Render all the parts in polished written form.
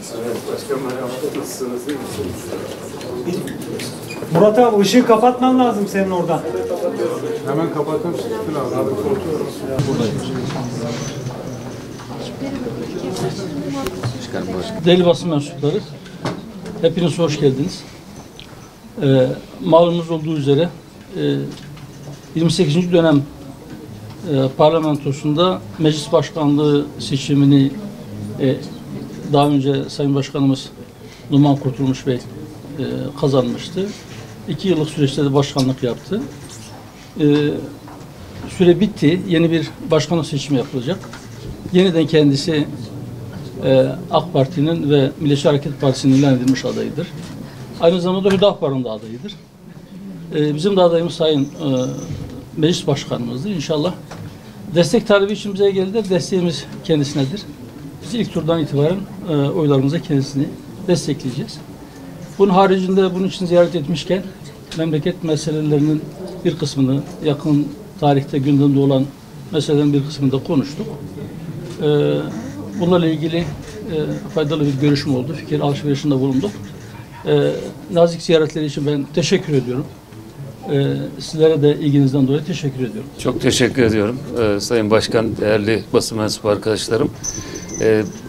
Evet, başkanım merhaba. Nasılsınız? İyi misiniz? Murat abi ışığı kapatman lazım senin oradan. Hemen kapattım. Sıkıntı abi. Değerli basın mensupları, hepiniz hoş geldiniz. Malumunuz olduğu üzere 28. dönem parlamentosunda meclis başkanlığı seçimini daha önce Sayın Başkanımız Numan Kurtulmuş Bey kazanmıştı. 2 yıllık süreçte de başkanlık yaptı. Süre bitti. Yeni bir başkanlık seçimi yapılacak. Yeniden kendisi AK Parti'nin ve Milliyetçi Hareket Partisi'nin ilan edilmiş adayıdır. Aynı zamanda Hüdapar'ın da adayıdır. Bizim de adayımız Sayın Meclis Başkanımızdır. İnşallah destek talebi için bize geldi. Desteğimiz kendisinedir. Biz ilk turdan itibaren oylarımıza kendisini destekleyeceğiz. Bunun haricinde bunun için ziyaret etmişken memleket meselelerinin bir kısmını yakın tarihte gündemde olan meselelerin bir kısmını da konuştuk. Bunlarla ilgili faydalı bir görüşme oldu. Fikir alışverişinde bulunduk. Nazik ziyaretleri için ben teşekkür ediyorum. Sizlere de ilginizden dolayı teşekkür ediyorum. Çok teşekkür ediyorum. Sayın Başkan, değerli basın mensubu arkadaşlarım.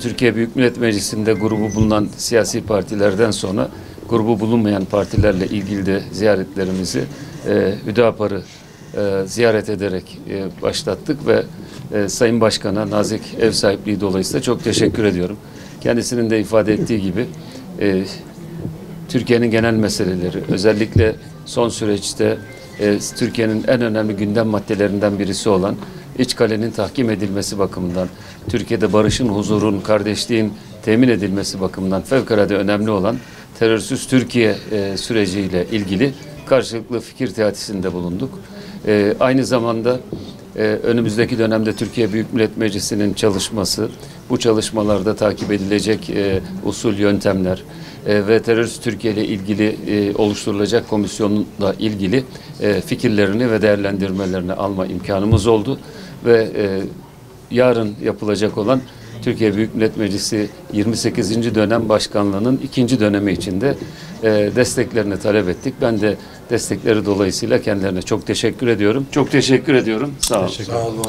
Türkiye Büyük Millet Meclisi'nde grubu bulunan siyasi partilerden sonra grubu bulunmayan partilerle ilgili de ziyaretlerimizi Hüdapar'ı ziyaret ederek başlattık ve Sayın Başkan'a nazik ev sahipliği dolayısıyla çok teşekkür ediyorum. Kendisinin de ifade ettiği gibi Türkiye'nin genel meseleleri, özellikle son süreçte Türkiye'nin en önemli gündem maddelerinden birisi olan İçkale'nin tahkim edilmesi bakımından, Türkiye'de barışın, huzurun, kardeşliğin temin edilmesi bakımından fevkalade önemli olan terörsüz Türkiye süreciyle ilgili karşılıklı fikir teatisinde bulunduk. Aynı zamanda önümüzdeki dönemde Türkiye Büyük Millet Meclisi'nin çalışması, bu çalışmalarda takip edilecek usul, yöntemler ve terörist Türkiye ile ilgili oluşturulacak komisyonla ilgili fikirlerini ve değerlendirmelerini alma imkanımız oldu ve yarın yapılacak olan Türkiye Büyük Millet Meclisi 28. dönem başkanlığının 2. dönemi içinde desteklerini talep ettik. Ben de destekleri dolayısıyla kendilerine çok teşekkür ediyorum. Çok teşekkür ediyorum. Sağ olun. Sağ olun.